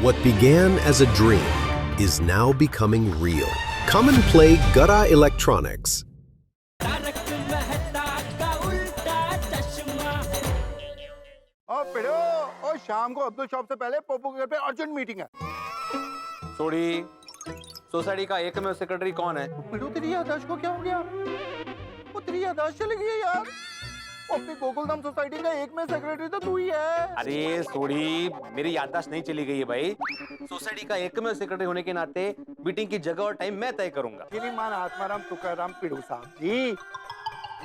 What began as a dream is now becoming real. Come and play Gada Electronics. और शाम को Abdul shop से पहले पोपो के घर पे अर्जेंट मीटिंग है। सॉरी, सोसाइटी का एकमेव सेक्रेटरी कौन है? तेरी याददाश्त को क्या हो गया? वो तेरी याददाश्त चली गई है यार। अपनी गोकुलधाम सोसाइटी का एकमेव सेक्रेटरी तो तू ही है। अरे सॉरी, मेरी याददाश्त नहीं चली गई है भाई। सोसाइटी का एकमेव सेक्रेटरी होने के नाते मीटिंग की जगह और टाइम मैं तय करूंगा। श्रीमान आत्माराम तुकाराम पिड़ू साहब जी,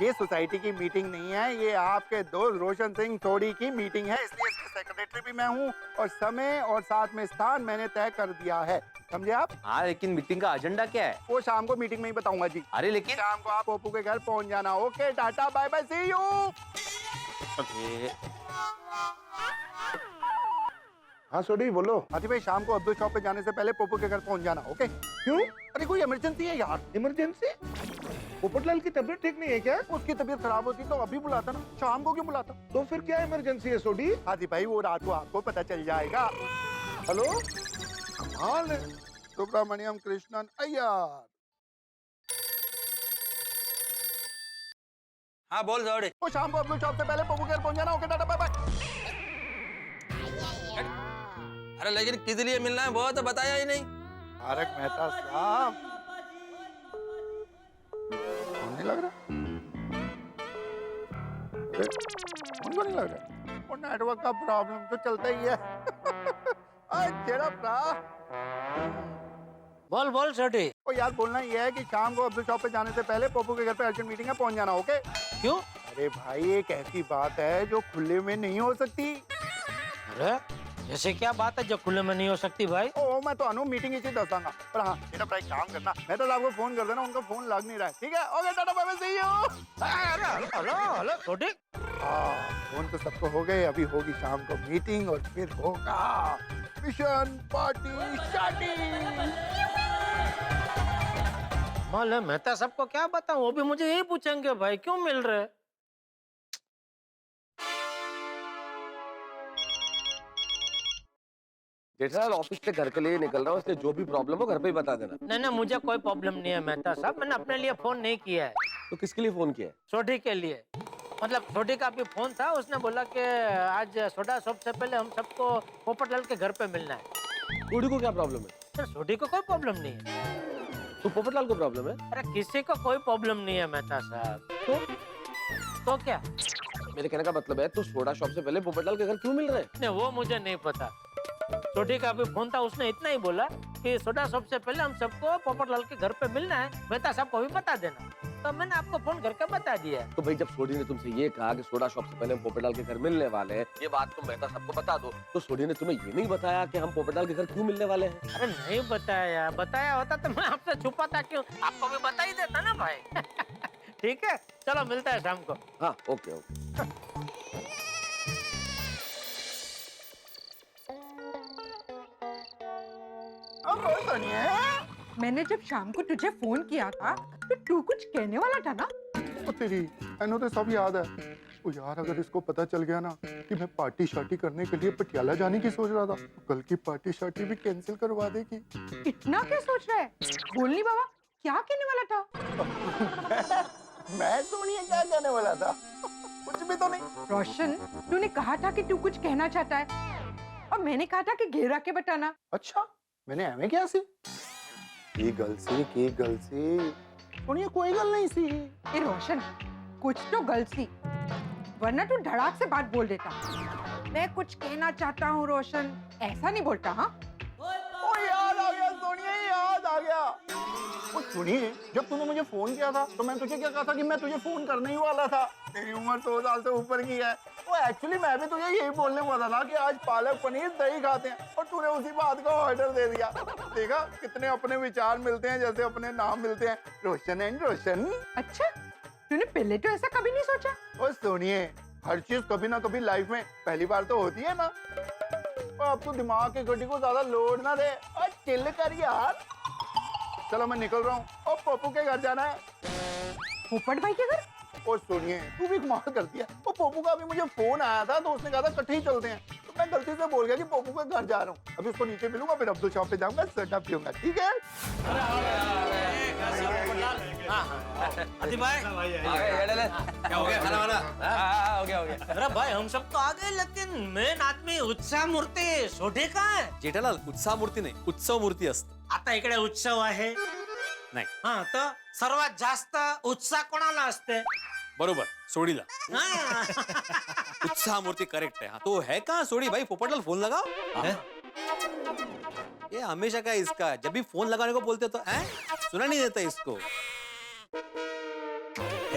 ये सोसाइटी की मीटिंग नहीं है, ये आपके दोस्त रोशन सिंह सोडी की मीटिंग है, इसलिए इसकी सेक्रेटरी भी मैं हूँ और समय और साथ में स्थान मैंने तय कर दिया है, समझे आप? हाँ, लेकिन मीटिंग का एजेंडा क्या है? वो शाम को मीटिंग में ही बताऊंगा जी। अरे लेकिन शाम को आप पोपू के घर पहुंच जाना। Okay, ta-ta bye bye, see you. हाँ सोडी बोलो। हाथी भाई, शाम को अब्दुल शॉप पे जाने से पहले पोपू के घर पहुंच जाना। ओके? क्यों? अरे कोई इमरजेंसी है यार। इमरजेंसी? पोपटलाल की तबीयत ठीक नहीं है क्या? उसकी तबीयत खराब होती तो अभी बुलाता ना, शाम को क्यों बुलाता? तो फिर क्या इमरजेंसी है सोडी? हाथी भाई, वो रात को आपको पता चल जाएगा। हेलो, कमाल है। सुब्रमण्यम कृष्णन अय्यर। हाँ बोल जोड़े। वो शाम को अब्दुल शॉप से पहले पोपू के घर पहुंच जाना। Okay, ta-ta bye bye. अरे लेकिन किस लिए मिलना है वो तो बताया ही नहीं। तारक मेहता साहब, फोन नहीं लग रहा? फोन क्यों नहीं लग रहा? और नेटवर्क का प्रॉब्लम तो चलता ही है। बोल बोल छोटी। ओ यार, बोलना ये है कि शाम को अब्दुल शॉप पे जाने से पहले पोपू के घर पे अर्जेंट मीटिंग है, पहुंच जाना। ओके? क्यों? अरे भाई, एक ऐसी बात है जो खुले में नहीं हो सकती। अरे जैसे क्या बात है जो खुले में नहीं हो सकती भाई? ओ मैं तो अनु मीटिंग इसी दस दूंगा। पर हाँ, मेरा भाई काम करना, मैं तो आपको फोन कर देना, उनका फोन लग नहीं रहा है। ठीक है? Okay, ta-ta bye bye, see you. Hello hello छोटी। फोन तो सबको हो गए, अभी होगी शाम को मीटिंग और फिर होगा मिशन पार्टी शादी। मालूम मेहता सबको क्या बताऊं, वो भी मुझे यही पूछेंगे भाई क्यों मिल रहे। जेठालाल ऑफिस से घर के लिए निकल रहा हूँ, इसलिए जो भी प्रॉब्लम हो घर पे ही बता देना। नहीं मुझे कोई प्रॉब्लम नहीं है मेहता साहब, मैंने अपने लिए फोन नहीं किया है। तो किसके लिए फोन किया है? छोटी के लिए। मतलब छोटी का भी फोन था, उसने बोला कि आज सोडा शॉप से पहले हम सबको पोपटलाल के घर पे मिलना है। छोटी को क्या प्रॉब्लम है? सर छोटी को कोई प्रॉब्लम नहीं है। तो पोपटलाल को प्रॉब्लम है? अरे किसी को कोई प्रॉब्लम नहीं है मेहता साहब। तो क्या? मेरे कहने का मतलब है तो सोडा शॉप से पहले पोपटलाल के घर क्यों मिल रहे हैं? नहीं वो मुझे नहीं पता। छोटी का भी फोन था, उसने इतना ही बोला कि सोडा शॉप से पहले हम सबको पोपटलाल के घर पे मिलना है, मेहता साहब को भी बता देना। तो मैंने आपको फोन करके बता दिया। तो भाई जब सोडी ने तुमसे ये कहा कि सोडा शॉप से पहले हम पोपटलाल के घर मिलने वाले हैं, ये बात तुम मेहता सबको बता दो, तो सोडी ने तुम्हें ये नहीं बताया कि हम पोपटलाल के घर क्यों मिलने वाले हैं? अरे नहीं बताया, बताया होता तो मैं आपसे छुपाता क्यों, आपको भी बता ही देता ना भाई। ठीक है, चलो मिलता है शाम को। हाँ ओके ओके। मैंने जब शाम को तुझे फोन किया था तो तू कुछ कहने वाला था ना? ओ तेरी, मैंने तो सब याद है। ओ यार, अगर इसको पता चल गया ना कि मैं पार्टी शार्टी करने के लिए पटियाला जाने की सोच रहा था, तो कल की पार्टी शार्टी भी कैंसिल करवा देगी। इतना क्या सोच रहा है? बोलनी बाबा, क्या कहने वाला था? मैं सोनिया क्या कहने वाला था? कुछ भी तो नहीं। रोशन, तूने कहा था कि तू कुछ कहना चाहता है और मैंने कहा था कि घेरा के बताना। अच्छा, मैंने एवं क्या सी? की गल सी सोनिया, कोई गल नहीं सी। ए रोशन, कुछ तो गल सी, वरना तू धड़ाक से बात बोल देता। मैं कुछ कहना चाहता हूँ रोशन, ऐसा नहीं बोलता। हाँ ओ याद आ गया सोनिया, याद आ गया। ओ सुनिए, जब तूने मुझे फोन किया था तो मैं तुझे क्या कहा था कि मैं तुझे फोन करने ही वाला था। तेरी उम्र 100 साल से ऊपर की है। वो एक्चुअली मैं भी तुझे यही बोलने वाला था कि आज पालक पनीर दही खाते हैं, और तूने उसी बात का ऑर्डर दे दिया। देखा कितने अपने विचार मिलते हैं, जैसे अपने नाम मिलते हैं, रोशन एंड रोशन। अच्छा, तूने पहले तो ऐसा कभी नहीं सोचा? ओ सुनिए, हर चीज कभी ना कभी लाइफ में पहली बार तो होती है ना। अब तू दिमाग की गड्डी को ज्यादा लोड ना दे और चिल कर यार। चलो मैं निकल रहा हूँ, और पप्पू के घर जाना है। पोपट भाई के घर? और सुनिए, तू भी कमाल करती है। वो पप्पू का भी मुझे फोन आया था, तो उसने कहा था इकट्ठे ही चलते हैं। तो मैं मैं गलती से बोल गया कि पप्पू के घर जा रहा हूँ। अभी उसको नीचे मिलूंगा, फिर अब्दुल शॉप पे जाऊंगा, सोडा पीऊंगा, ठीक है? आदि भाई क्या हो गया? खाना वाना? हो गया अरे भाई हम सब तो आ गए, लेकिन मेन आदमी उत्साह मूर्ती सोढे कहाँ आहे? जेठालाल, उत्साह मूर्ती नाही, उत्सव मूर्ती असते. आता इकडे उत्सव आहे नाही, हा, तर सर्वात जास्त उत्साह कोणाला असते? बरोबर, सोडीला. हा. उत्साह मूर्ति करेक्ट है. हाँ, तो है कहाँ सोडी भाई? पोपटलाल फोन लगाओ. ये हमेशा का इसका, जब भी फोन लगाने को बोलते तो सुना नहीं देता इसको.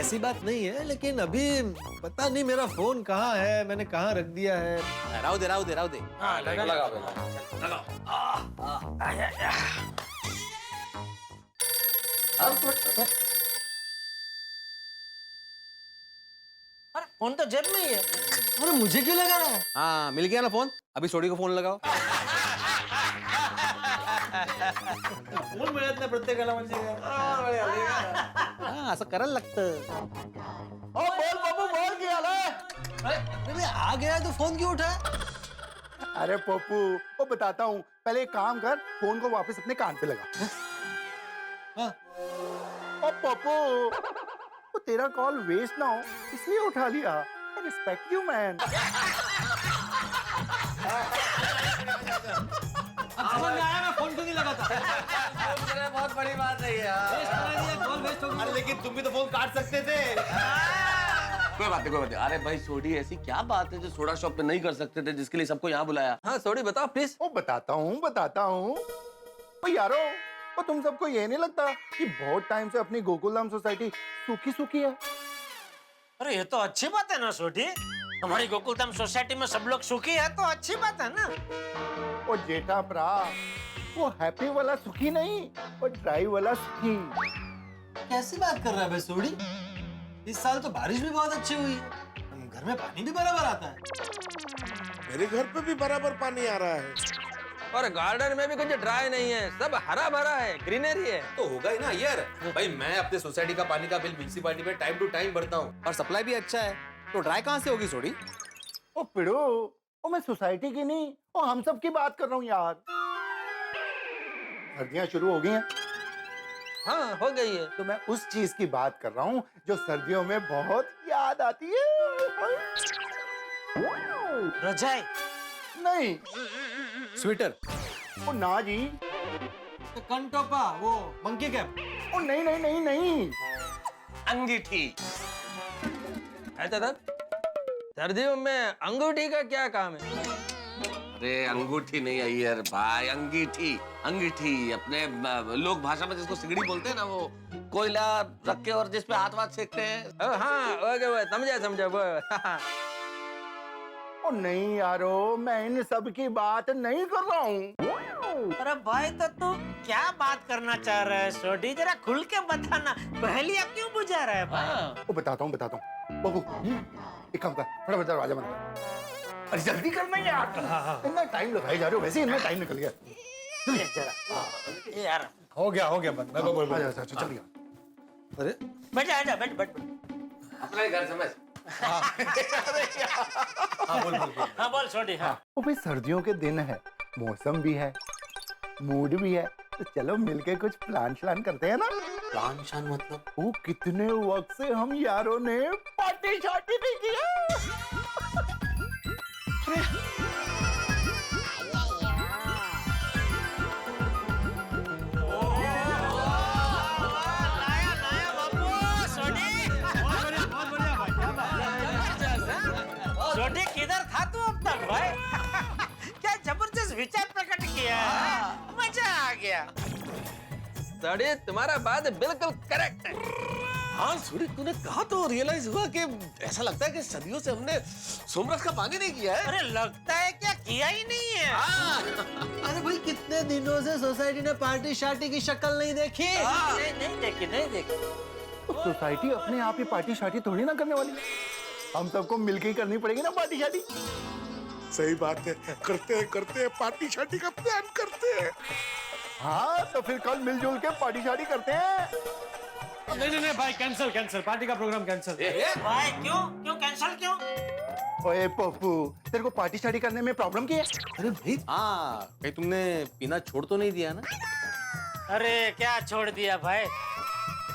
ऐसी बात नहीं है, लेकिन अभी पता नहीं मेरा फोन कहाँ है, मैंने कहाँ रख दिया है. राव दे. हा, लगा. अरे फोन तो जेब में ही है. अरे मुझे क्यों लगा रहा है? हाँ, मिल गया ना फोन. अभी सोडी को फोन लगाओ. फोन मिळत नाही प्रत्येकाला म्हणजे हाँ, असं करायला लागतं. ओ बोल पप्पू, बोल क्या ला? अरे आ गया तो फोन क्यों उठा? अरे पप्पू, वो बताता हूँ, पहले एक काम कर, फोन को वापस अपने कान पे लगा. हाँ. ओ पप्पू, तो तेरा कॉल वेस्ट ना हो इसलिए उठा लिया. Respect you man. अब समझ में आया मैं फोन क्यों नहीं लगाता. बहुत बड़ी बात है यार. कॉल वेस्ट हो गया. अरे लेकिन तुम भी तो फोन काट सकते थे. कोई बात नहीं. अरे भाई सोडी, ऐसी क्या बात है जो सोडा शॉप पे नहीं कर सकते थे, जिसके लिए सबको यहाँ बुलाया? हाँ सोडी, बताओ प्लीज. ओ बताता हूँ. ओ यारो, ओ तुम सबको ये नहीं लगता कि बहुत टाइम से अपनी गोकुलधाम सोसाइटी सूखी है? अरे ये तो अच्छी बात है ना सोढी. हमारी गोकुलधाम सोसाइटी में सब लोग सुखी है तो अच्छी बात है ना. ओ जेठा प्रा, वो हैप्पी वाला सुखी नहीं, वो ड्राई वाला सुखी. कैसी बात कर रहा है भाई सोडी? इस साल तो बारिश भी बहुत अच्छी हुई है, घर में पानी भी बराबर आता है. मेरे घर पे भी बराबर पानी आ रहा है. और गार्डन में भी कुछ ड्राई नहीं है, सब हरा भरा है, ग्रीनरी है. तो होगा ही ना यार. भाई मैं अपने सोसाइटी का पानी का बिल म्युनिसिपालिटी में टाइम टू टाइम भरता हूँ और सप्लाई भी अच्छा है. तो ड्राई कहाँ से होगी सोडी? ओ पिड़ो, ओ मैं सोसाइटी की नहीं, ओ हम सब की बात कर रहा हूँ यार. सर्दियाँ शुरू हो गई हैं, हाँ हो गई है. तो मैं उस चीज की बात कर रहा हूँ जो सर्दियों में बहुत याद आती है. रजाई. नहीं, स्वेटर. ओ ना जी. तो कंटोपा, वो मंकी कैप. ओ नहीं. अंगीठी. दादा, सर्दियों में अंगूठी का क्या काम है? अरे अंगूठी नहीं है यार भाई, अंगीठी अपने लोग भाषा में जिसको सिगड़ी बोलते हैं ना, वो कोयला रख के और जिसपे हाथ सेकते हैं. हाँ ओके, समझे वो. ओ नहीं यारो, मैं इन सब की बात नहीं कर रहा हूँ. अरे भाई तो तू क्या बात करना चाह रहा है सोढी? जरा खुल के बताना, पहेलियां क्यों बुझा रहा है भाई? ओ बताता हूँ. बाबू, एक काम कर, फटाफट दरवाजा बंद कर. अरे जल्दी करना यार, इतना टाइम लगाए जा रहे हो, वैसे इतना टाइम निकल गया. जरा यार, हो गया बंद. मैं बोल अच्छा, चल गया. अरे बैठ. अपना घर समझ. हाँ बोल सोढी. हाँ ओ भाई सर्दियों के दिन है, मौसम भी है, मूड भी है, तो चलो मिलके कुछ प्लान करते हैं ना. प्लान शान मतलब? ओ कितने वक्त से हम यारों ने पार्टी नहीं किया. सोढी किधर था तू अब तक भाई? क्या जबरदस्त विचार प्रकट किया है, मजा आ गया. सोडी, तुम्हारा बात बिल्कुल करेक्ट है. हाँ सूरी, तूने कहा तो रियलाइज हुआ कि ऐसा लगता है कि सदियों से हमने सोमरस का पानी नहीं किया है. अरे लगता है क्या किया ही नहीं है. अरे भाई कितने दिनों से सोसाइटी ने पार्टी शार्टी की शक्ल नहीं देखी. नहीं देखी. तो सोसाइटी अपने आप ही पार्टी शार्टी थोड़ी ना करने वाली है. हम सबको मिलके ही करनी पड़ेगी ना पार्टी शार्टी. सही बात है, करते हैं पार्टी शार्टी का प्लान करते हैं. हाँ तो फिर कल मिलजुल के पार्टी शार्टी करते हैं. नहीं भाई, कैंसिल पार्टी का प्रोग्राम कैंसिल. भाई क्यों कैंसिल क्यों? ओए पप्पू, तेरे को पार्टी शार्टी करने में प्रॉब्लम क्या है? अरे भाई हाँ, कहीं तुमने पीना छोड़ तो नहीं दिया ना? अरे क्या छोड़ दिया भाई,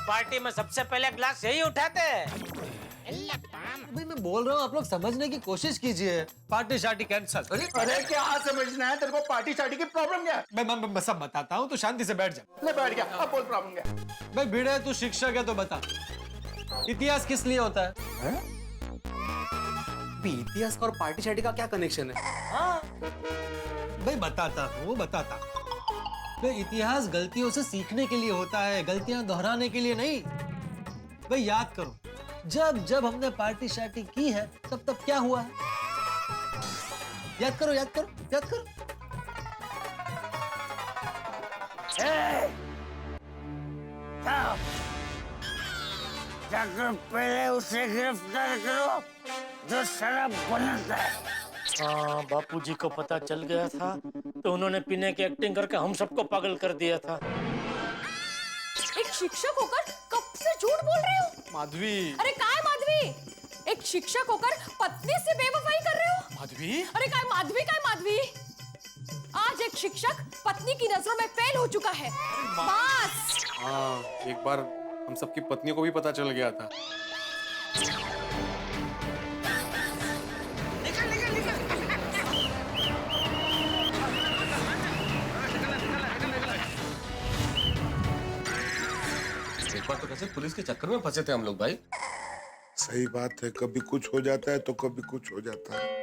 पार्टी में सबसे पहले ग्लास यही उठाते हैं। भाई मैं बोल रहा हूँ आप लोग समझने की कोशिश कीजिए। पार्टी शार्टी कैंसल। अरे क्या समझना है तेरे को? पार्टी शार्टी की प्रॉब्लम क्या है? मैं सब बताता हूँ, तो शांति से बैठ जा। ले बैठ गया, अब बोल प्रॉब्लम क्या है? भाई भिड़े तू शिक्षक है तो बता, इतिहास किस लिए होता है? इतिहास और पार्टी शार्टी का क्या कनेक्शन है? भाई बताता हूँ। भाई इतिहास गलतियों से सीखने के लिए होता है, गलतियां दोहराने के लिए नहीं। भाई याद करो, जब जब हमने पार्टी शार्टी की है तब क्या हुआ है? याद करो। जाकर पहले उसे गिरफ्तार करो जो शराब बनाता है। हाँ, बापूजी को पता चल गया था तो उन्होंने पीने की एक्टिंग करके हम सबको पागल कर दिया था। एक शिक्षक होकर कब से झूठ बोल रहे हो? माधवी। अरे काय माधवी? एक शिक्षक होकर पत्नी से बेवफाई कर रहे हो? माधवी? अरे काय माधवी? आज एक शिक्षक पत्नी की नजरों में फेल हो चुका है। बस। हाँ, एक बार हम सबकी पत्नियों को भी पता चल गया था। एक बार तो कैसे पुलिस के चक्कर में फंसे थे हम लोग भाई। सही बात है, कभी कुछ हो जाता है तो कभी कुछ हो जाता है।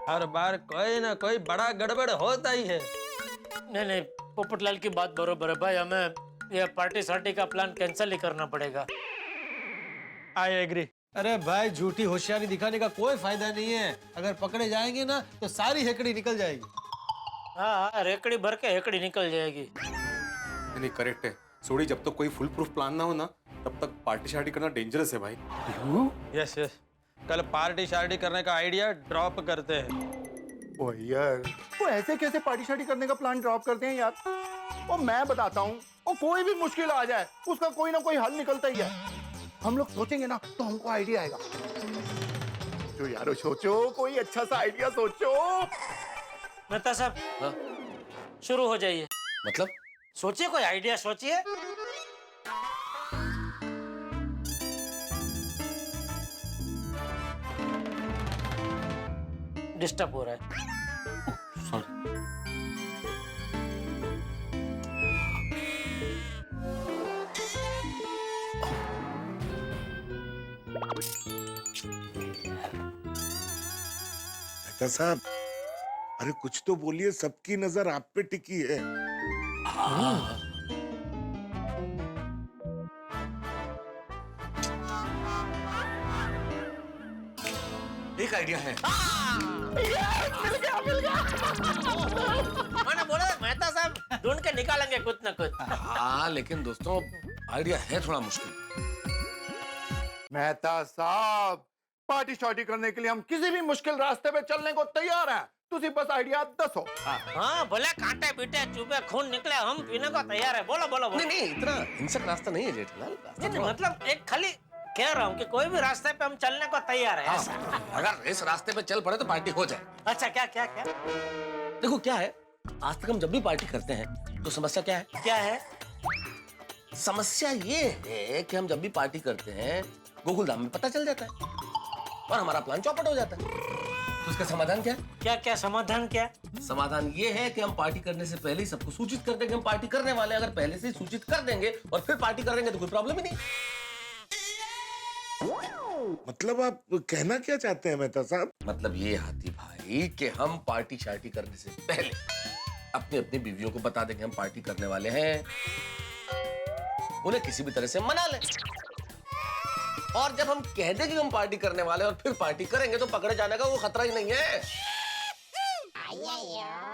हर बार कोई ना कोई बड़ा गड़बड़ होता ही है। नहीं, पोपटलाल की बात बरोबर है भाई, हमें यह पार्टी शार्टी का प्लान कैंसिल ही करना पड़ेगा। I agree. अरे भाई झूठी होशियारी दिखाने का कोई फायदा नहीं है। अगर पकड़े जाएंगे ना तो सारी हेकड़ी निकल जाएगी। हाँ, रेकड़ी भर के हेकड़ी निकल जाएगी। नहीं, करेक्ट है सोडी, जब तक कोई फुल प्रूफ प्लान ना हो ना तब तक पार्टी शार्टी करना डेंजरस है भाई। यस, कल पार्टी शार्टी करने का आइडिया ड्रॉप करते हैं। ओ यार, वो ऐसे कैसे पार्टी शार्टी करने का प्लान ड्रॉप करते हैं यार? और मैं बताता हूँ, वो कोई भी मुश्किल आ जाए उसका कोई ना कोई हल निकलता ही है। हम लोग सोचेंगे ना तो हमको आइडिया आएगा। जो यारो सोचो, कोई अच्छा सा आइडिया सोचो। मेहता साहब, हाँ? शुरू हो जाइए। मतलब सोचिए, कोई आइडिया सोचिए। डिस्टर्ब हो रहा है। मेहता साहब, अरे कुछ तो बोलिए, सबकी नजर आप पे टिकी है। एक आइडिया है। मैंने बोला मेहता साहब ढूंढ के निकालेंगे कुछ ना कुछ। हाँ, लेकिन दोस्तों आइडिया है थोड़ा मुश्किल। मेहता साहब, पार्टी शार्टी करने के लिए हम किसी भी मुश्किल रास्ते पे चलने को तैयार हैं। तुझे बस आइडिया दसो। हाँ, भले कांटे पीटे चुभे खून निकले, हम पीने को तैयार है। बोलो। नहीं, इतना हिंसक रास्ता नहीं है जेठालाल। रास्ता नहीं, थोड़ा- मतलब एक खाली कह रहा हूँ कि कोई भी रास्ते पे हम चलने को तैयार है। ऐसा। अगर इस रास्ते पे चल पड़े तो पार्टी हो जाए। अच्छा, क्या देखो क्या है, आज तक हम जब भी पार्टी करते हैं तो समस्या क्या है? क्या है? समस्या ये है कि हम जब भी पार्टी करते हैं गोकुलधाम में पता चल जाता है और हमारा प्लान चौपट हो जाता है। तो उसका समाधान क्या है? क्या समाधान क्या? समाधान ये है कि हम पार्टी करने से पहले ही सबको सूचित कर देंगे हम पार्टी करने वाले हैं। अगर पहले से ही सूचित कर देंगे और फिर पार्टी कर देंगे तो कोई प्रॉब्लम ही नहीं। मतलब आप कहना क्या चाहते हैं मेहता साहब? मतलब ये हाथी भाई कि हम पार्टी शार्टी करने से पहले अपनी अपनी बीवियों को बता देंगे हम पार्टी करने वाले हैं, उन्हें किसी भी तरह से मना लें। और जब हम कह दें कि हम पार्टी करने वाले हैं और फिर पार्टी करेंगे तो पकड़े जाने का वो खतरा ही नहीं है।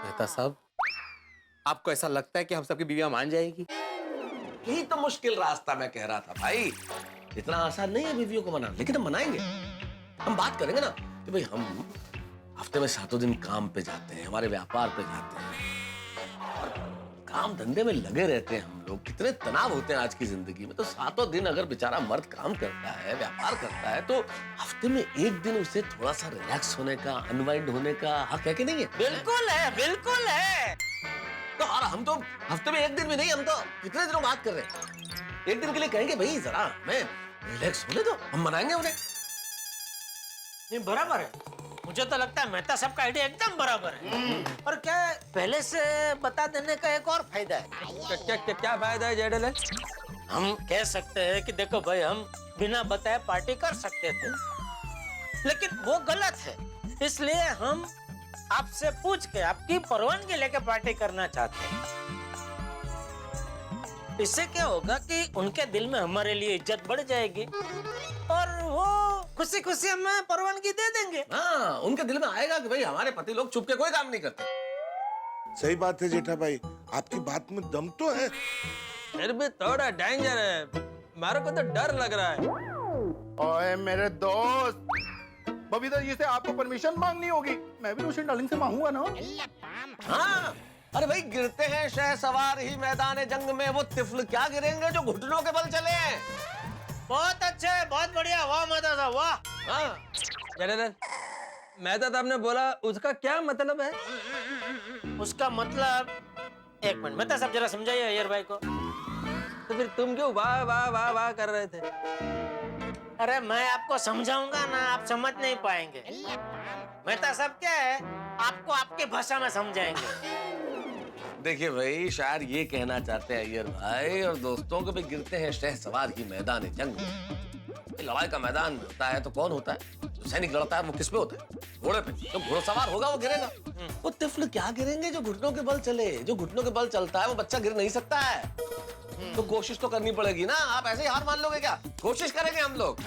मेहता साहब, आपको ऐसा लगता है कि हम सबकी बीवियां मान जाएगी? यही तो मुश्किल रास्ता मैं कह रहा था भाई। इतना आसान नहीं है बीवियों को मनाना, लेकिन हम मनाएंगे। हम बात करेंगे ना कि भाई हम हफ्ते में 7 दिन काम पे जाते हैं, हमारे व्यापार पे जाते हैं और काम धंधे में लगे रहते हैं हम लोग, कितने तनाव होते हैं आज की जिंदगी में। तो 7 दिन अगर बेचारा मर्द काम करता है, व्यापार करता है, तो हफ्ते में एक दिन उसे थोड़ा सा रिलैक्स होने का, अनवाइंड होने का हक है कि नहीं है? बिल्कुल है, बिल्कुल है। तो और हम तो हफ्ते में एक दिन भी नहीं, हम तो कितने दिनों बात कर रहे हैं। एक दिन के लिए कहेंगे भाई जरा हमें रिलैक्स होने दो, हम मनाएंगे उन्हें। नहीं बराबर है, मुझे तो लगता है मेहता साहब का आइडिया एकदम बराबर है। और क्या पहले से बता देने का एक और फायदा है। क्या फायदा है जेठल? हम कह सकते हैं कि देखो भाई, हम बिना बताए पार्टी कर सकते थे, लेकिन वो गलत है। इसलिए हम आपसे पूछ के आपकी परवानगी लेके पार्टी करना चाहते हैं। इससे क्या होगा कि उनके दिल में हमारे लिए इज्जत बढ़ जाएगी और वो खुशी खुशी हमें परवानगी दे देंगे। हाँ, उनके दिल में आएगा कि भाई हमारे पति लोग छुप के कोई काम नहीं करते। सही बात है जेठा भाई, आपकी बात में दम तो है। फिर भी थोड़ा डेंजर है, मेरे को तो डर लग रहा है। ओए मेरे दोस्त, बबीता जी से आपको परमिशन मांगनी होगी। मैं भी रोशन डार्लिंग से मांगूंगा ना। हाँ, अरे भाई गिरते हैं शहसवार ही मैदान जंग में, वो तिफल क्या गिरेंगे जो घुटनों के बल चले हैं। बहुत अच्छे, बहुत बढ़िया, वाह मेहता साहब वाह। हाँ, जेठल, मेहता साहब ने बोला, उसका क्या मतलब है? उसका मतलब, एक मिनट मेहता साहब जरा समझाइए अय्यर भाई को। तो फिर तुम क्यों वाह वाह वाह वाह कर रहे थे? अरे मैं आपको समझाऊंगा ना, आप समझ नहीं पाएंगे। मेहता साहब क्या है, आपको आपकी भाषा में समझाएंगे। देखिए भाई, शायद ये कहना चाहते हैं अय्यर भाई और दोस्तों को भी गिरते हैं शहसवार ही मैदान जंग में। लड़ाई का मैदान होता है तो कौन होता है? जो सैनिक लड़ता है वो किस पे होता है? घोड़े पे। जो घोड़सवार होगा वो गिरेगा। वो तिफल क्या गिरेंगे जो घुटनों के बल चले। जो घुटनों के बल चलता है वो बच्चा गिर नहीं सकता है। तो कोशिश तो करनी पड़ेगी ना। आप ऐसे ही हार मान लोगे क्या? कोशिश करेंगे हम लोग।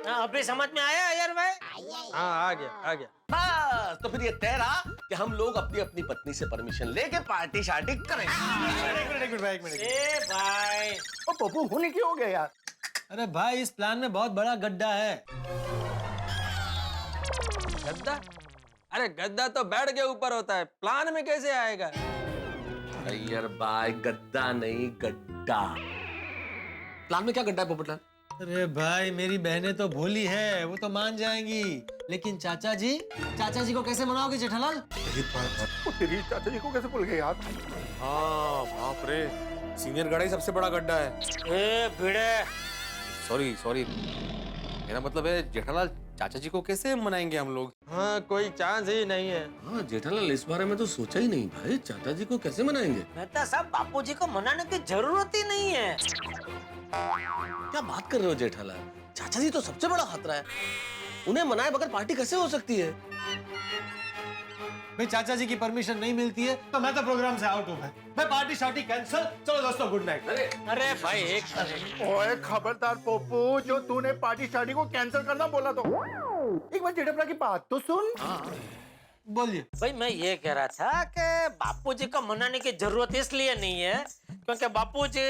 अभी समझ में आया अय्यर भाई? हाँ, आ गया। बस, तो फिर ये तय रहा कि हम लोग अपनी अपनी पत्नी से परमिशन लेके पार्टी शार्टी करेंगे। एक मिनट। ए भाई, ओ पप्पू, होने क्यों हो गया यार? अरे भाई, इस प्लान में बहुत बड़ा गड्ढा है। गड्ढा? अरे गद्दा तो बेड के ऊपर होता है, प्लान में कैसे आएगा? अय्यर भाई, गद्दा नहीं गड्ढा। प्लान में क्या गड्ढा है पोपटलाल? अरे भाई, मेरी बहनें तो भोली है, वो तो मान जाएंगी, लेकिन चाचा जी को कैसे मनाओगे जेठालाल? ओ तेरी चाचा जी को कैसे भूल गए यार? हाँ बाप रे, सीनियर गढ़ा ही सबसे बड़ा गड्ढा है। ए भिड़े, सॉरी, मेरा मतलब है जेठालाल चाचा जी को कैसे मनाएंगे हम लोग? हाँ, कोई चांस ही नहीं है। हाँ जेठालाल, इस बारे में तो सोचा ही नहीं भाई। चाचा जी को कैसे मनाएंगे? मेहता साहब, बापूजी को मनाने की जरूरत ही नहीं है। क्या बात कर रहे हो जेठालाल? चाचा जी तो सबसे बड़ा खतरा है। उन्हें मनाए बगैर पार्टी कैसे हो सकती है? भाई, चाचा जी की परमिशन नहीं मिलती है तो मैं तो प्रोग्राम से आउट हूँ। मैं पार्टी शार्टी कैंसिल। चलो दोस्तों, गुड नाइट। अरे भाई, एक ओए खबरदार पप्पू, जो तूने पार्टी शार्टी को कैंसिल करना बोला तो एक बार जेठा की बात तो सुन। बोलिए। भाई, मैं ये कह रहा था कि बापूजी को मनाने की जरूरत इसलिए नहीं है क्योंकि बापूजी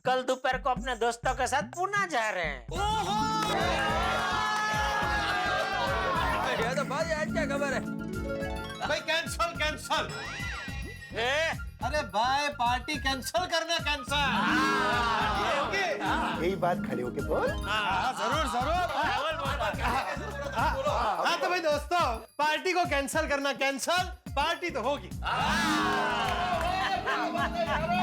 कल दोपहर को अपने दोस्तों के साथ पुणे जा रहे हैं। ये तो भाई, आज क्या खबर है? भाई कैंसल। अरे भाई, पार्टी कैंसिल करना, कैंसिल। यही बात खड़े होके बोल। जरूर। हाँ तो भाई दोस्तों, पार्टी को कैंसिल करना कैंसिल, पार्टी तो होगी।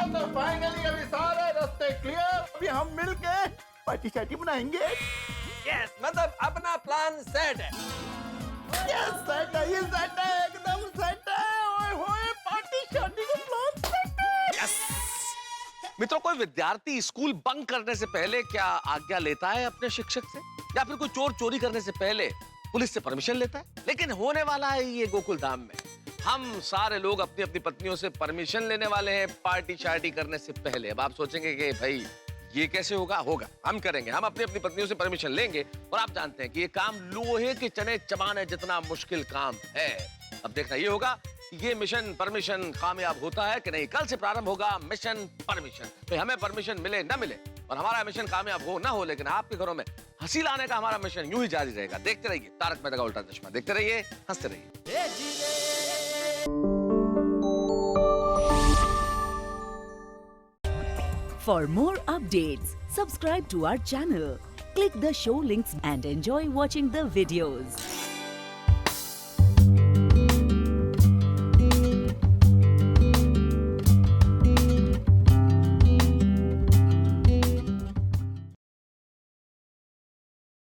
तो फाइनली अभी सारे रास्ते क्लियर। अभी हम मिलके पार्टी शार्टी बनाएंगे। यस, मतलब अपना प्लान सेट है। यस, सेट है, ये सेट है, एकदम सेट है। ओए होए, पार्टी शार्टी का प्लान सेट है। मित्रों, कोई विद्यार्थी स्कूल बंक करने से पहले क्या आज्ञा लेता है अपने शिक्षक से? या फिर कोई चोर चोरी करने से पहले पुलिस से परमिशन लेता है? लेकिन होने वाला है ये गोकुल धाम में। हम सारे लोग अपनी अपनी पत्नियों से परमिशन लेने वाले हैं पार्टी शार्टी करने से पहले। अब आप सोचेंगे कि भाई ये कैसे होगा? हम करेंगे। हम अपनी अपनी पत्नियों से परमिशन लेंगे और आप जानते हैं कि ये काम लोहे के चने चबाने जितना मुश्किल काम है। अब देखना ये होगा कि ये मिशन परमिशन कामयाब होता है कि नहीं। कल से प्रारंभ होगा मिशन परमिशन। तो हमें परमिशन मिले ना मिले और हमारा मिशन कामयाब हो ना हो, लेकिन आपके घरों में हंसी लाने का हमारा मिशन यूं ही जारी रहेगा। देखते रहिए तारक मेहता का उल्टा चश्मा। देखते रहिए, हंसते रहिए। For more updates, subscribe to our channel, click the show links and enjoy watching the videos.